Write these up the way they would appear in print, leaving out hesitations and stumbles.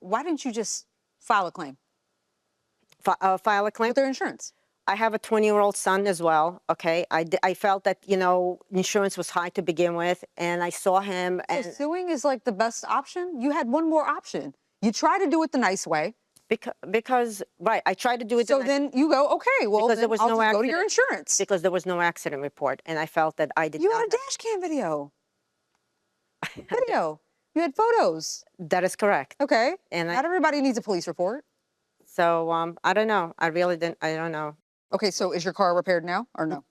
why didn't you just file a claim? File a claim? With their insurance. I have a 20-year-old son as well, okay? I felt that, you know, insurance was high to begin with, and I saw him. So And suing is like the best option? You had one more option. You try to do it the nice way. Because right, I tried to do it. So then you go, okay, well, because then there was I'll no just accident, go to your insurance. Because there was no accident report, and I felt that I did You not had a dash cam video. Video. You had photos. That is correct. Okay. And not everybody needs a police report. So I don't know. I really didn't. I don't know. Okay, so is your car repaired now or no?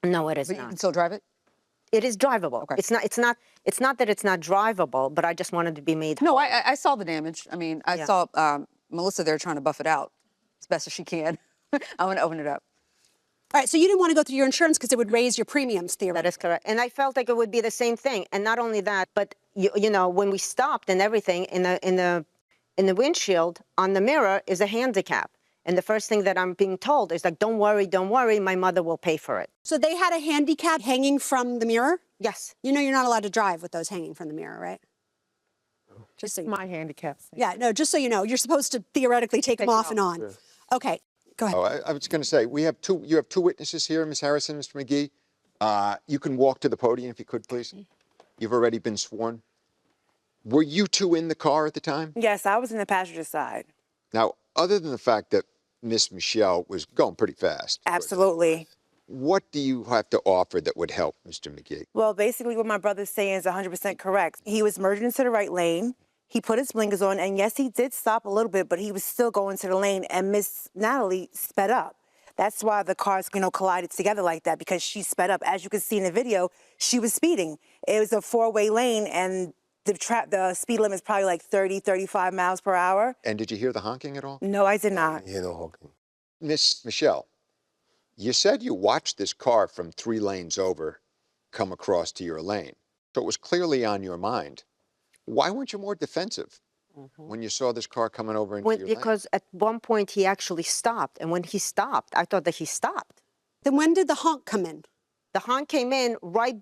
No, it is But not. you can still drive it? It is drivable. Okay. It's not that it's not drivable, but I just wanted to be made No, whole. I saw the damage. I mean, I saw Melissa there trying to buff it out as best as she can. I'm going to open it up. All right, so you didn't want to go through your insurance because it would raise your premiums, theoretically. That is correct. And I felt like it would be the same thing. And not only that, but you know, when we stopped and everything, in the windshield on the mirror is a handicap. And the first thing that I'm being told is like, don't worry, my mother will pay for it. So they had a handicap hanging from the mirror? Yes. You know you're not allowed to drive with those hanging from the mirror, right? Just so you know. My handicap. Yeah, no, just so you know, you're supposed to theoretically take them off and on. Yeah. Okay, go ahead. Oh, I was going to say, you have two witnesses here, Ms. Harrison, Mr. McGee. You can walk to the podium if you could, please. You've already been sworn. Were you two in the car at the time? Yes, I was in the passenger side. Now, other than the fact that Miss Michelle was going pretty fast. Absolutely. What do you have to offer that would help, Mr. McGee? Well, basically what my brother's saying is 100% correct. He was merging into the right lane. He put his blinkers on, and yes, he did stop a little bit, but he was still going to the lane, and Miss Natalie sped up. That's why the cars, you know, collided together like that, because she sped up. As you can see in the video, she was speeding. It was a four-way lane, and the speed limit is probably like 30, 35 miles per hour. And did you hear the honking at all? No, I did not. Yeah, no honking. Miss Michelle, you said you watched this car from 3 lanes over come across to your lane. So it was clearly on your mind. Why weren't you more defensive when you saw this car coming over into your lane? Because at one point he actually stopped. And when he stopped, I thought that he stopped. Then when did the honk come in? The honk came in right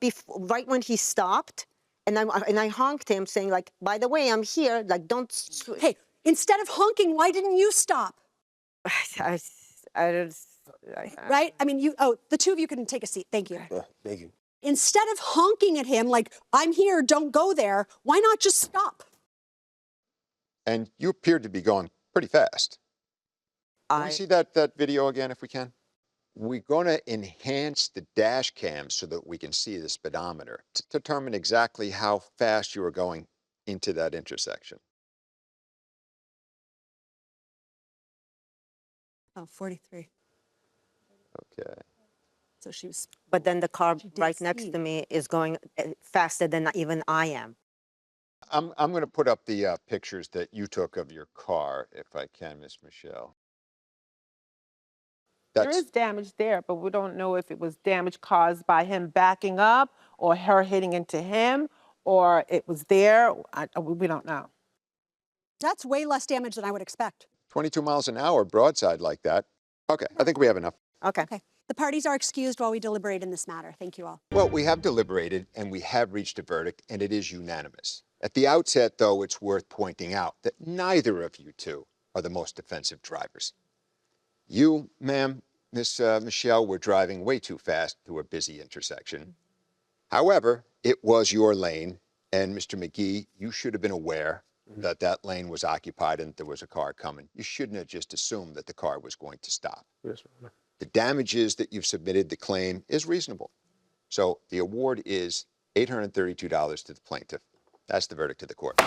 when he stopped. And I honked him saying, like, by the way, I'm here. Like, don't. Hey, instead of honking, why didn't you stop? Right? I mean, the two of you can take a seat. Thank you. Thank you. Instead of honking at him like, I'm here, don't go there, why not just stop? And you appeared to be going pretty fast. Can we see that video again if we can? We're going to enhance the dash cam so that we can see the speedometer to determine exactly how fast you were going into that intersection. Oh, 43. Okay. So she was. But then the car right speed. next to me is going faster than even I am. I'm going to put up the pictures that you took of your car, if I can, Miss Michelle. There is damage there, but we don't know if it was damage caused by him backing up or her hitting into him, or it was there. We don't know. That's way less damage than I would expect. 22 miles an hour broadside like that. Okay, I think we have enough. Okay. Okay. The parties are excused while we deliberate in this matter. Thank you all. Well, we have deliberated and we have reached a verdict, and it is unanimous. At the outset, though, it's worth pointing out that neither of you two are the most defensive drivers. You, ma'am, Miss Michelle, were driving way too fast through a busy intersection. However, it was your lane, and Mr. McGee, you should have been aware that that lane was occupied and there was a car coming. You shouldn't have just assumed that the car was going to stop. Yes, Your Honor. The damages that you've submitted, the claim, is reasonable. So the award is $832 to the plaintiff. That's the verdict of the court.